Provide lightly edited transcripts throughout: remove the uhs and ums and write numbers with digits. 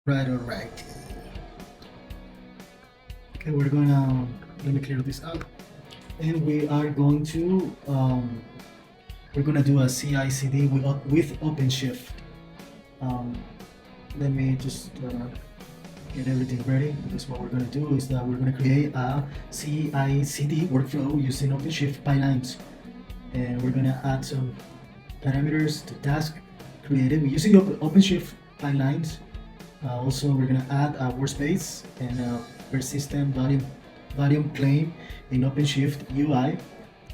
Right, all right. Okay, we're gonna let me clear this out, and we are going to we're gonna do a CI/CD with OpenShift. Um, let me just get everything ready. Because what we're gonna do is that we're gonna create a CI/CD workflow using OpenShift pipelines, and we're gonna add some parameters to task created using OpenShift pipelines. Also, we're gonna add a workspace and a persistent volume claim in OpenShift UI.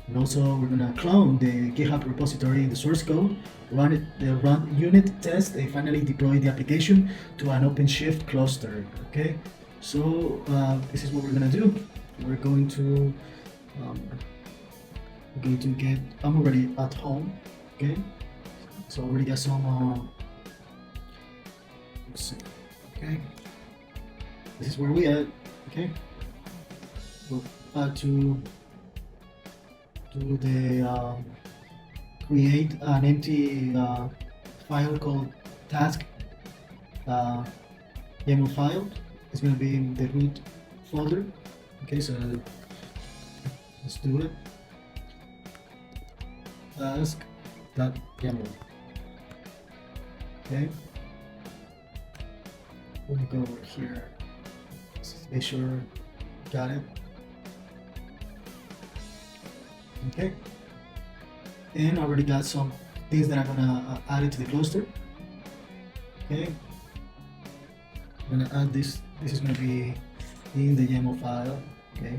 And also, we're gonna clone the GitHub repository in the source code, run unit test, and finally deploy the application to an OpenShift cluster. Okay, so this is what we're gonna do. We're going to um, get. I'm already at home. Okay, so I already got some. Let's see. Okay, this is where we at. Okay, we're about to do the create an empty file called task YAML file. It's going to be in the root folder. Okay, so let's do it. Task.yaml. Okay, let me go over here. Let's make sure got it. Okay, and I already got some things that I'm gonna add it to the cluster. Okay, I'm gonna add this. This is gonna be in the YAML file. Okay,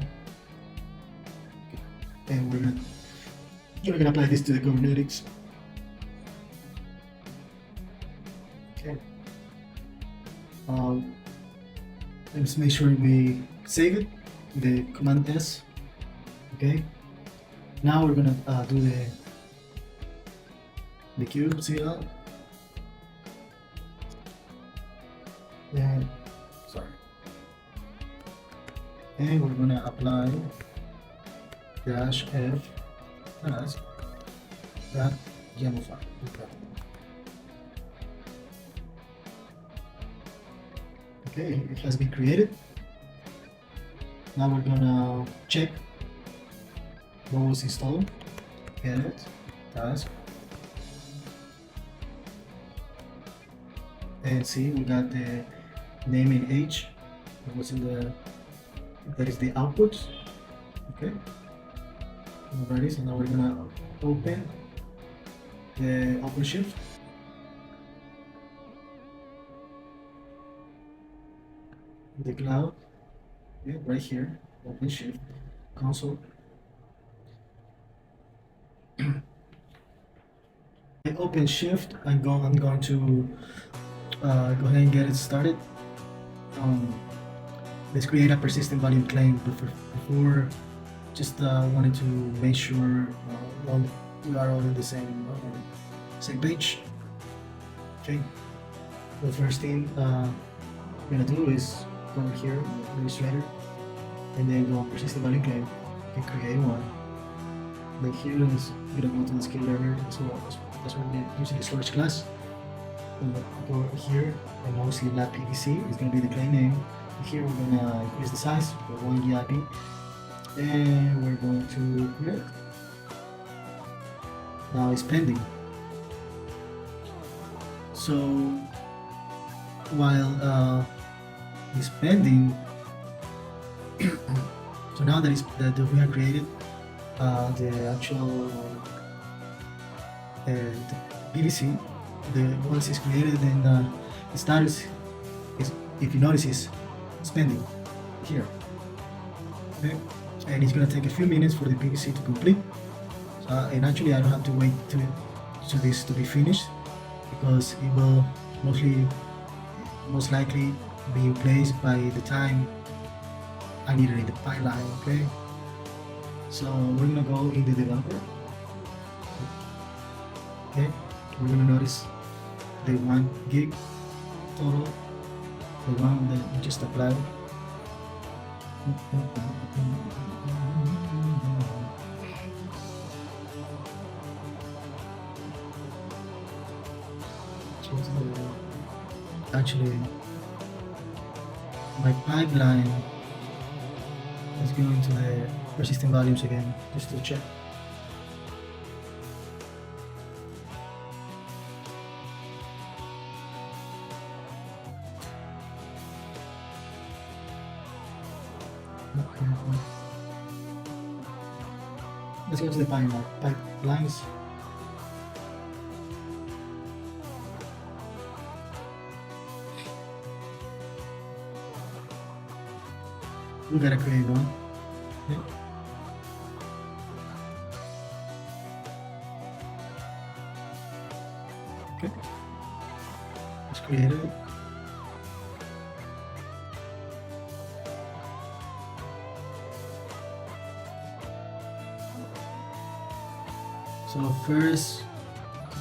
and we're gonna apply this to the Kubernetes. Okay. Let's make sure we save it. The command S. Okay. Now we're gonna do the kubectl. And sorry. And we're gonna apply dash f as that YAML file. Okay, it has been created. Now we're gonna check what was installed. Edit, task, and see we got the name in H. That was in the that is the output. Okay. Alrighty, so now we're gonna open the OpenShift. The cloud, yeah, right here, OpenShift console. OpenShift, I'm going to go ahead and get it started. Let's create a persistent volume claim before. Just wanted to make sure we are all in the same page. Okay. The first thing I'm gonna do is go over here, administrator, and then go on persistent volume claim. You can create one. Like here is gonna go to the skill learner. So that's what we're using the storage class. Go over here, and obviously lab PVC is gonna be the claim name. Here we're gonna increase the size for 1 GIP, and we're going to create. Now it's pending. So while it's pending, so now that we have created the actual the PVC, once it's created, then the status is, if you notice, is pending here. Okay, and it's gonna take a few minutes for the PVC to complete. And actually, I don't have to wait to this to be finished, because it will most likely be in place by the time I need it in the pipeline. Okay, so we're gonna go in the developer. Okay, we're gonna notice the 1 gig total, the one that we just applied. Actually, my pipeline. Let's go into the persistent volumes again just to check. Let's go to the pipelines. We gotta create one. Okay. Okay. Let's create it. So first,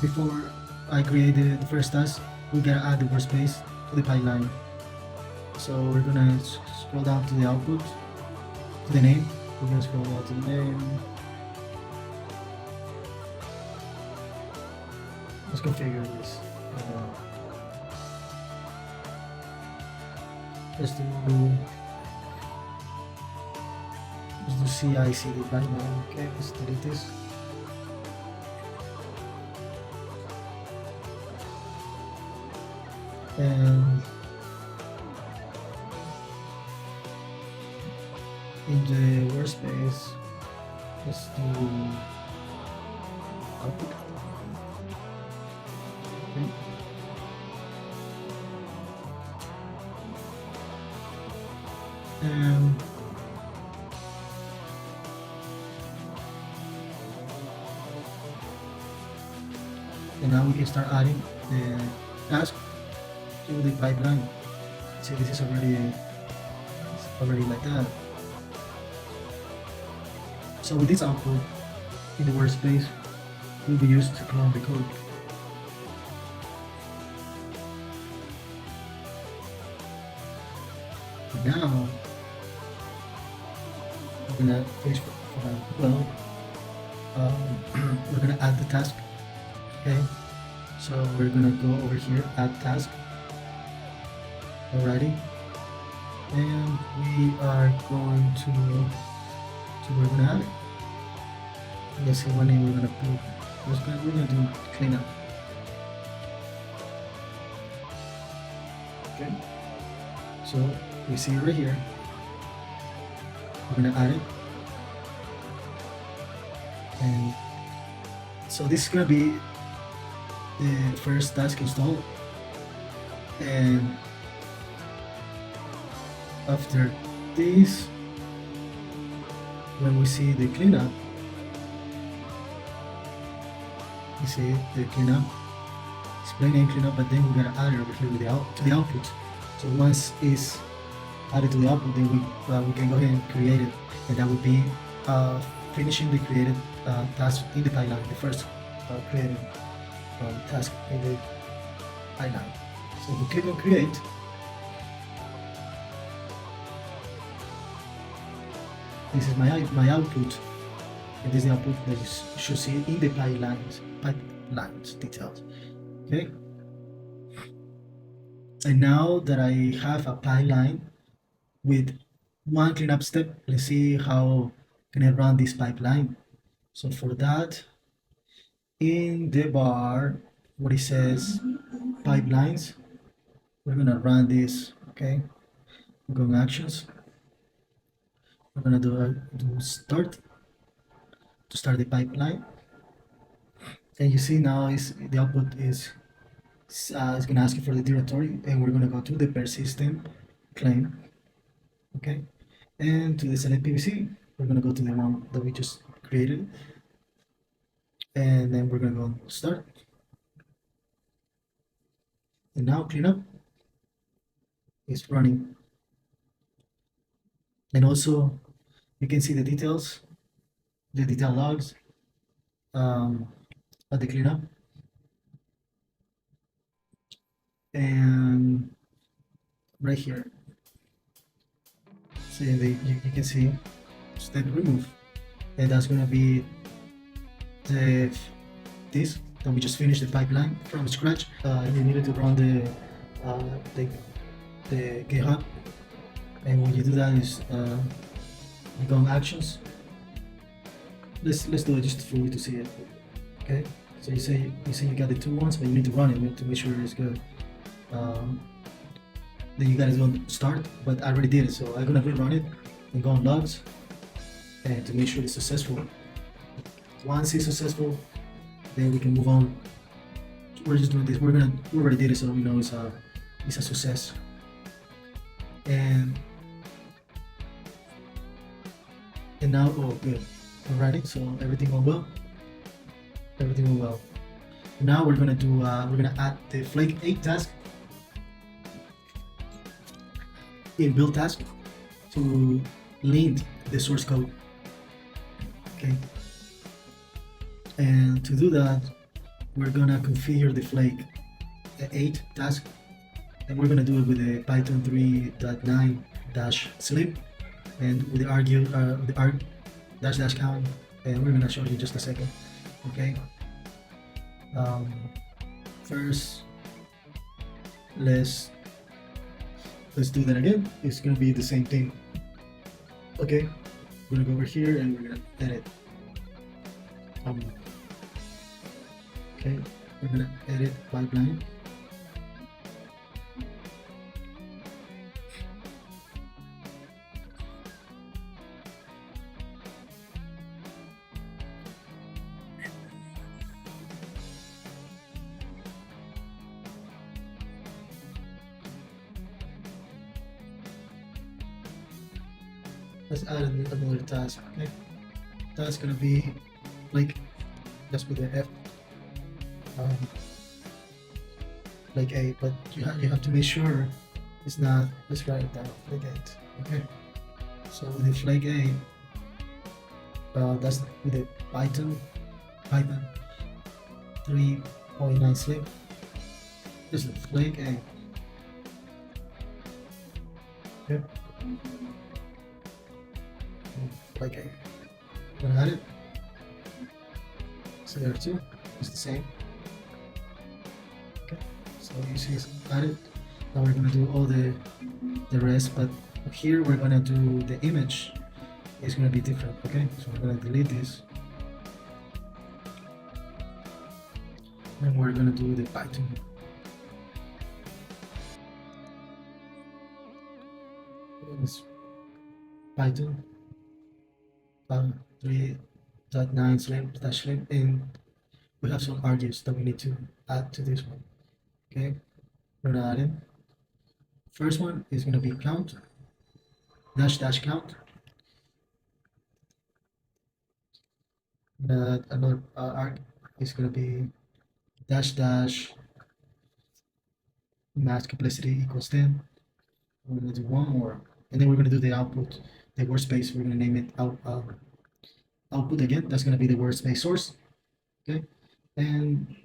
before I created the first task, we gotta add the workspace to the pipeline. So we're gonna scroll down to the output, to the name. We're gonna scroll down to the name. Let's configure this. Let's do CI/CD pipeline. Okay, let's delete this. And in the workspace, let's do output. Okay. And now we can start adding the task to the pipeline. See, this is already like that. So with this output in the workspace will be used to clone the code. Now we're gonna finish we're gonna add the task. Okay, so we're gonna go over here, add task. Alrighty, and we are going to we're gonna add it. Let's see what name we're gonna put. We're gonna do cleanup. Okay, so we see right here. We're gonna add it, and so this is gonna be the first task installed, and after this, when we see the cleanup, you see the cleanup, display name cleanup, but then we're gonna add it over here with to the output. So once it's added to the output, then we can go ahead and create it, and that would be finishing the created task in the pipeline, the first created task in the pipeline. So we click on create. This is my output, and this is the output that you should see in the pipelines details. Okay. And now that I have a pipeline with one cleanup step, let's see how can I run this pipeline. So for that, in the bar where it says pipelines, we're gonna run this. Okay, we're going actions. We're gonna do start to start the pipeline, and you see now is the output is gonna ask you for the directory, and we're gonna go to the persistent claim. Okay, and to the select PVC, we're gonna go to the one that we just created, and then we're gonna go start, and now cleanup is running, and also you can see the details, the detail logs at the cleanup, and right here, see you can see step remove, and that's gonna be this that we just finished the pipeline from scratch. You needed to run the GitHub And when you do that is you go on actions. Let's do it just for you to see it. Okay. So you got the two ones, but you need to run it to make sure it's good. Then you gotta go start, but I already did it, so I'm gonna rerun it and go on logs and to make sure it's successful. Once it's successful, then we can move on. We're just doing this. We already did it, so we know it's a success. And now, oh good, alrighty. So everything went well. Everything went well. Now we're gonna do. We're gonna add the Flake 8 task in build task to link the source code. Okay. And to do that, we're gonna configure the Flake 8 task, and we're gonna do it with the Python 3.9-slip and with the argue the arg dash count, and we're gonna show you in just a second. Okay. First, let's do that again. It's gonna be the same thing. Okay. We're gonna go over here and we're gonna edit. Okay, we're gonna edit pipeline. Let's add another task. Okay, that's gonna be like just with the F. Like A, but you have to make sure it's not. Let's write it down. Flag 8. Okay. So with the flag A, that's with the Python 3.9 slip. This is the flag A. Okay. Flag A. I'm gonna add it. So there too. It's the same. So you see it's added. Now we're gonna do all the rest, but here we're gonna do the image. It's gonna be different, okay? So we're gonna delete this. And we're gonna do the Python. It's Python 3.9 slip, and we have some arguments that we need to add to this one. Okay, we're gonna add in. First one is gonna be count dash count. Another arg is gonna be dash max complexity equals 10. We're gonna do one more, and then we're gonna do the output, the workspace. We're gonna name it output again. That's gonna be the workspace source. Okay, and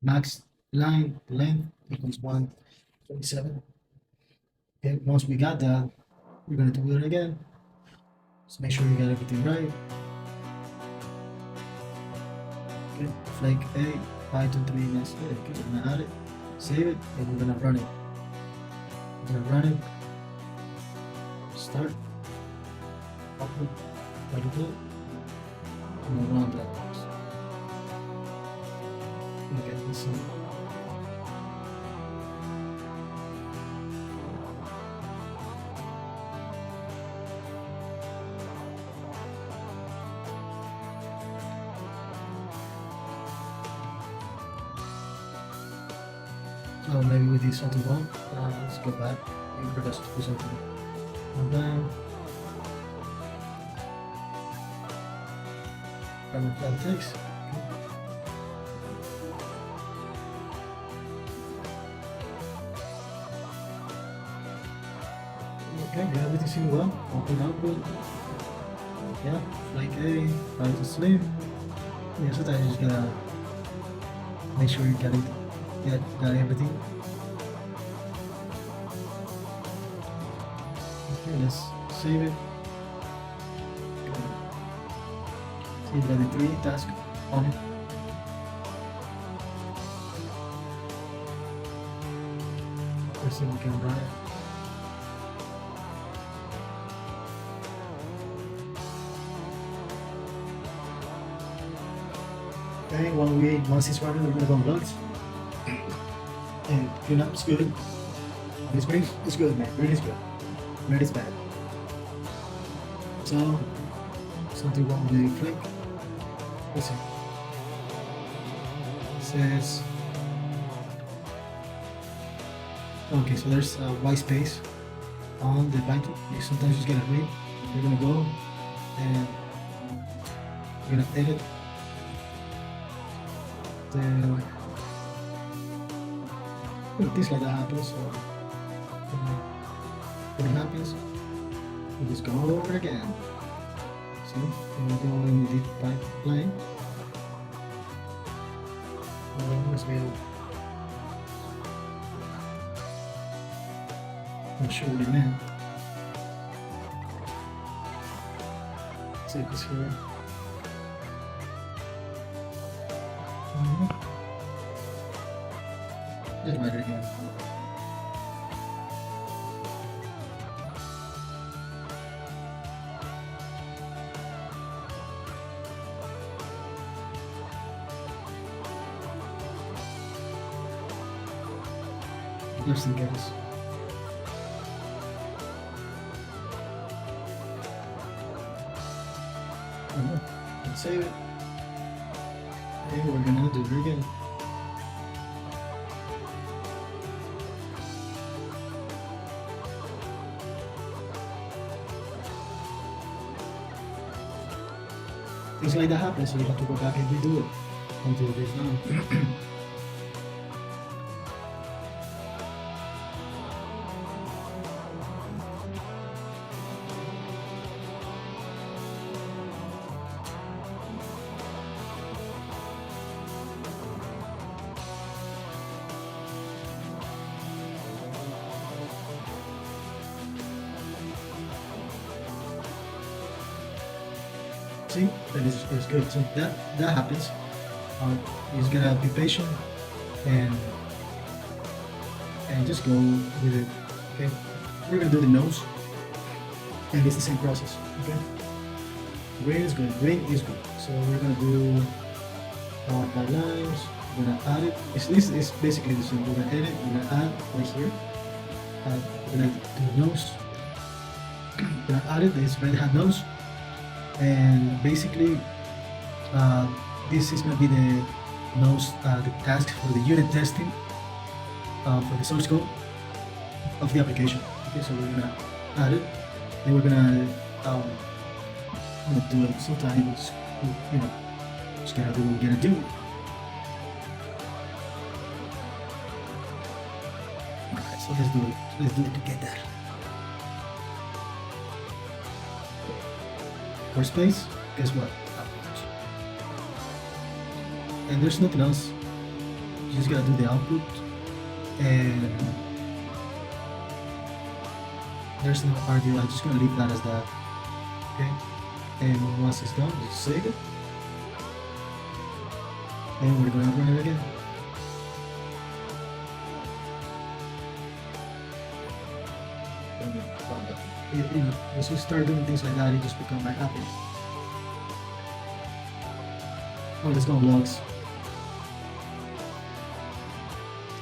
max line length equals 127. Okay, once we got that, we're gonna do it again. Just make sure you got everything right. Okay, flag A, Python 3 next. Okay, we're gonna add it, save it, and we're gonna run it. We're gonna run it. Start. Output. Output. And we'll run that. Okay, let's see. Oh, maybe we did something wrong. Let's go back. Maybe we forgot to do something. And then run that text. Okay, yeah, everything's seems well. Open output. Yeah, flag A, try to sleep. Yeah, sometimes you just gotta make sure you got it. Yeah, got everything. Okay, let's save it. Okay. See, you got the 3 tasks on it. Let's see if we can run it. Okay, once it's running, we're gonna go on logs. And clean up is good. This green is good, man. Green is good. Red is bad. So something wrong with the flick. Let's see. It says okay, so there's a white space on the blanket. You sometimes just get a green. You're gonna go and you're gonna edit the things like that happens. So when it happens, you just go all over again. See, you go in the pipeline. Let's go. Not sure what it meant. Take this here. Let's write it again. Just in case. Let's save it. And we're gonna do it again. Things like that happen, so you have to go back and redo it until it is done. See, that is good. So that happens. You just gotta be patient and just go with it. Okay, we're gonna do the nose, and it's the same process. Okay, green is good. Green is good. So we're gonna do by lines. We're gonna add it. It's basically the same. We're gonna edit. We're gonna add right here. We're gonna do the nose. We're gonna add it. This red hat nose. And basically this is going to be the the task for the unit testing for the source code of the application. Okay, so we're going to add it, then we're going to do it sometimes, you know, just gotta do what we're gonna do. Alright, so let's do it together. First space, guess what? Output. And there's nothing else. You just gotta do the output, and there's no RDO. I'm just gonna leave that as that. Okay. And once it's done, just save it. And we're gonna run it again. As you start doing things like that, you just become like happy. Oh, let's go on logs.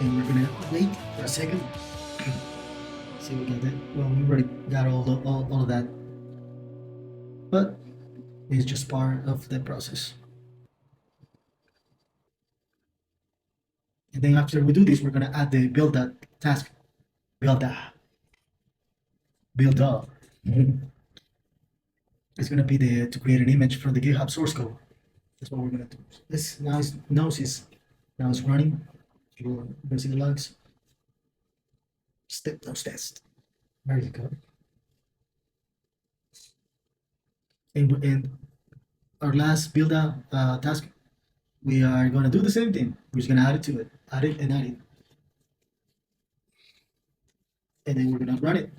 And we're gonna wait for a second. See what we got there. Well, we already got all of that, but it's just part of the process. And then after we do this, we're gonna add the build that task. Build up. It's gonna be to create an image from the GitHub source code. That's what we're gonna do. This now it's running. You're gonna see the logs. Step nose test. There you go. And our last build out task, we are gonna do the same thing. We're just gonna add it to it, add it, and then we're gonna run it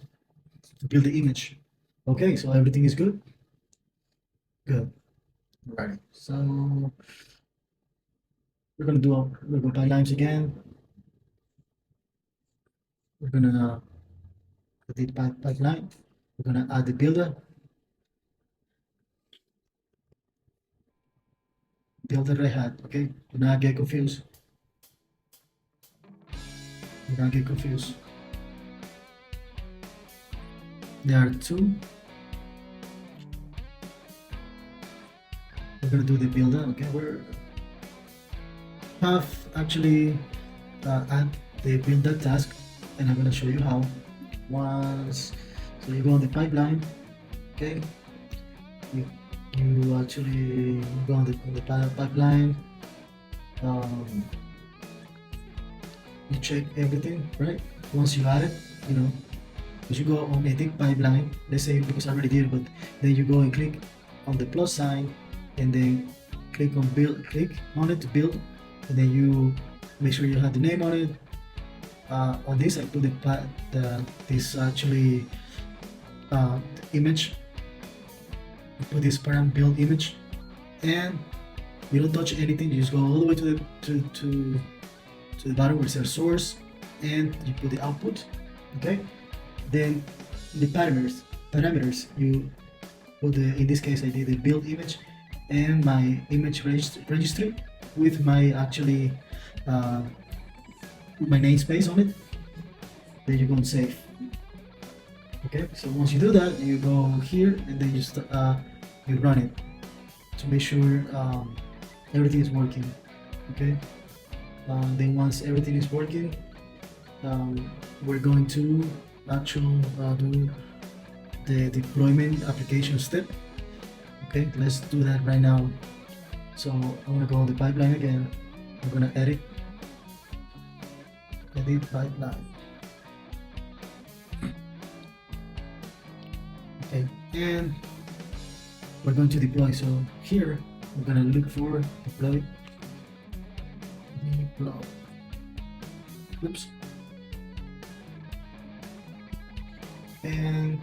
to build the image. Okay, so everything is good. Good. Right. So we're gonna buy lines again. We're gonna do the pipeline. We're gonna add the build a Red Hat. Okay, do not get confused. Do not get confused. There are two. We're gonna do the builder. Okay, we're have actually add the builder task, and I'm gonna show you how. Once, so you go on the pipeline. Okay, you, you actually go on the pipeline. Um, you check everything, right? Once you add it, you know, because you go on edit pipeline, let's say, because I already did it, but then you go and click on the plus sign, and then click on build, click on it to build, and then you make sure you have the name on it. On this, I put this actually image. You put this param build image, and you don't touch anything. You just go all the way to the to the bottom where it says source, and you put the output. Okay. Then the parameters you put the, in this case I did the build image and my image registry with my actually my namespace on it. Then you go and save. Okay, so once you do that, you go here and then you run it to make sure everything is working. Okay, then once everything is working, we're going to actually do the deployment application step. Okay, let's do that right now. So I'm gonna go on the pipeline again. I'm gonna edit pipeline. Okay, and we're going to deploy. So here we're gonna look for deploy. Oops. And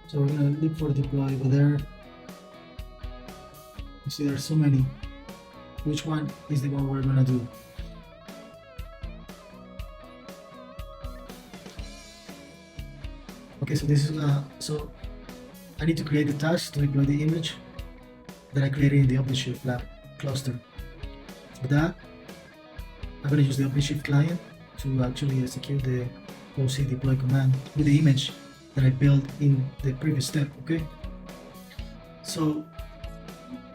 so we're gonna look for deploy over there. You see there's so many. Which one is the one we're gonna do? Okay, so this is so I need to create a task to deploy the image that I created in the Openshift lab cluster. For that, I'm going to use the Openshift client to actually execute the OC deploy command with the image that I built in the previous step. Okay. So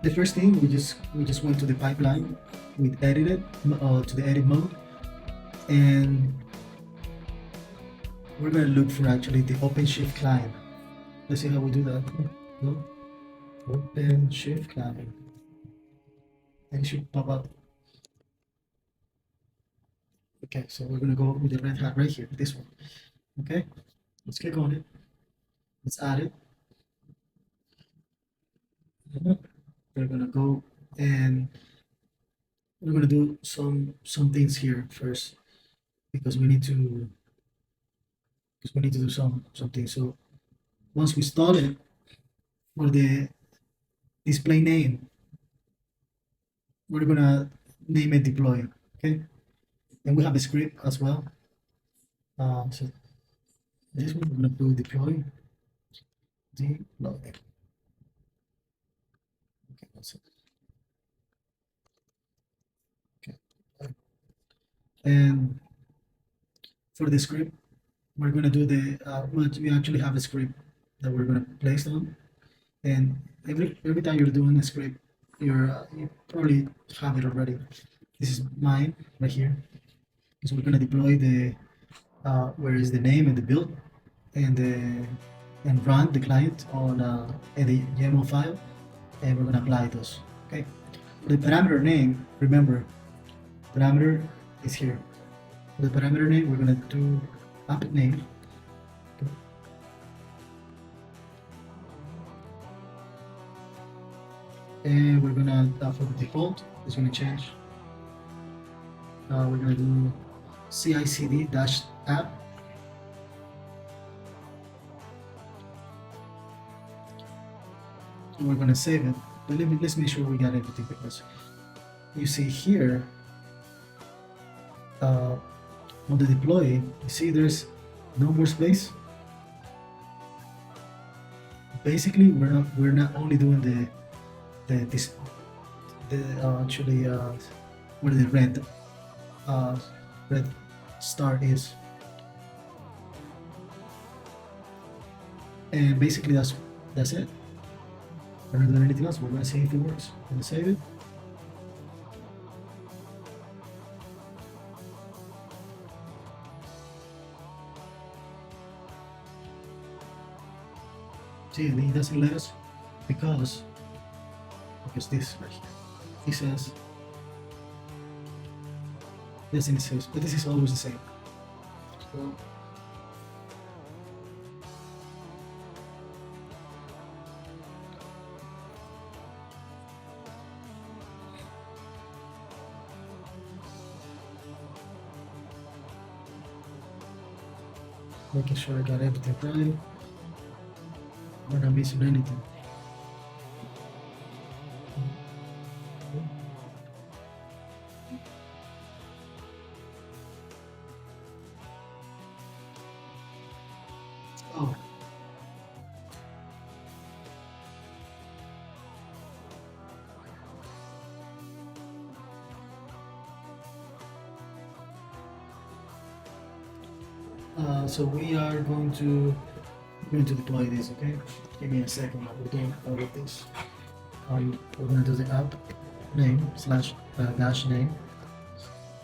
the first thing we just went to the pipeline, we edited to the edit mode, and we're going to look for actually the Openshift client. Let's see how we do that. Go Openshift client, and it should pop up. Okay, so we're gonna go with the Red Hat right here, this one. Okay, let's click on it. Let's add it. We're gonna go and we're gonna do some things here first because we need to do something. So once we start it, for the display name, we're gonna name it deploy. Okay. And we have a script as well. So this one we're gonna do deploy. Okay, that's it. Okay. And for the script, we're gonna do the we actually have a script that we're gonna place on. And every time you're doing a script, you probably have it already. This is mine right here. So we're gonna deploy the where is the name and the build and run the client on in the YAML file, and we're gonna apply those. Okay. The parameter name, remember, parameter is here. The parameter name we're gonna do app name. And we're gonna for the default it's gonna change. We're gonna do CICD dash app. And we're gonna save it. But let's make sure we got everything, because you see here on the deploy, you see there's no more space. basically we're not only doing the this the actually where the uh, red star is, and basically that's it. We're not doing anything else. We're gonna see if it works. We're gonna save it. See, and he doesn't let us because this right here. He says this and it says, but this is always the same. So making sure I got everything right. We're not missing anything. Oh, so we are going to deploy this. Okay, give me a second. We're doing all of this. We're gonna do the app name slash dash name.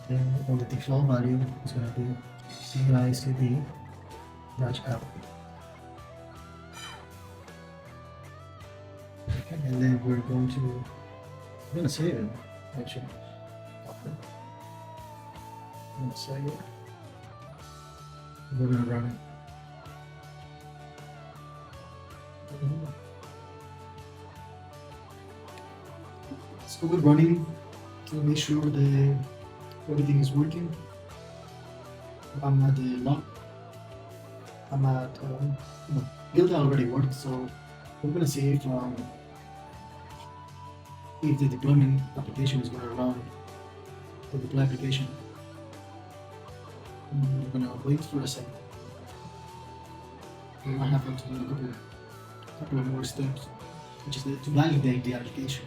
Then on the default value is gonna be CICD dash app. Okay, and then we're gonna save it actually. I'm gonna save it. We're gonna run it. So we're running to make sure that everything is working. I'm at the log. I'm at build already worked, so we're gonna see if the deployment application is gonna run the deploy application. We're gonna wait for a second. We might have to do a couple of more steps, which is to validate the application.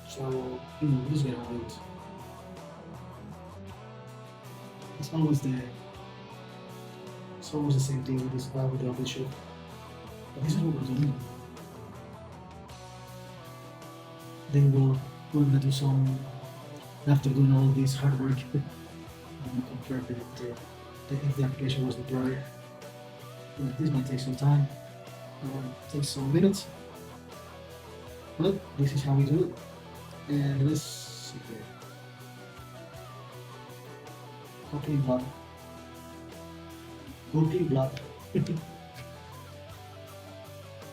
So we're just gonna wait. It's always the same thing with this with the Openshift. But this is what we're doing. Then we're gonna do some, after doing all this hard work, I'm gonna confirm that if the application was deployed. This might take some time, takes some minutes, but this is how we do it. And let's see here. Copy block. Copy block.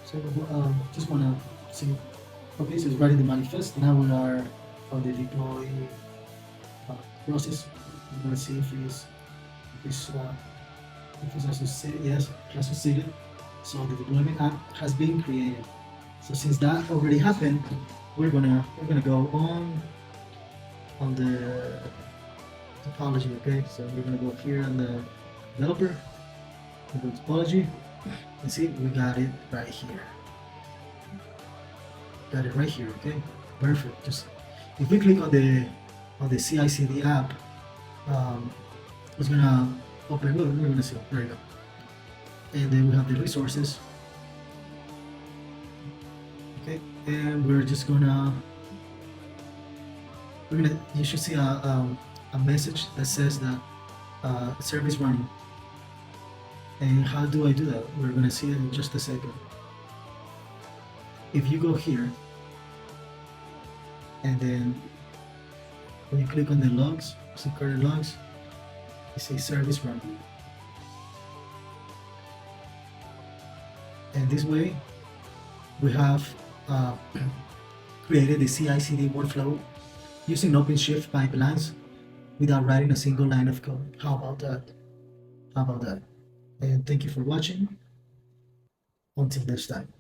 So just wanna see. Okay, so it's writing the manifest. Now we are on the deploy process. I'm gonna see if it's associated. Yes, associated. So the deployment app has been created. So since that already happened, we're gonna go on the topology. Okay, so we're gonna go here on the developer, go to topology, and see we got it right here. Got it right here. Okay, perfect. Just if we click on the CI/CD app, it's gonna open. We're gonna see. There you go. And then we have the resources. Okay, and we're gonna you should see a message that says that service running. And how do I do that? We're gonna see it in just a second. If you go here and then when you click on the logs, security logs, it says service running. And this way we have created the CI/CD workflow using Openshift pipelines without writing a single line of code. How about that? How about that? And thank you for watching. Until next time.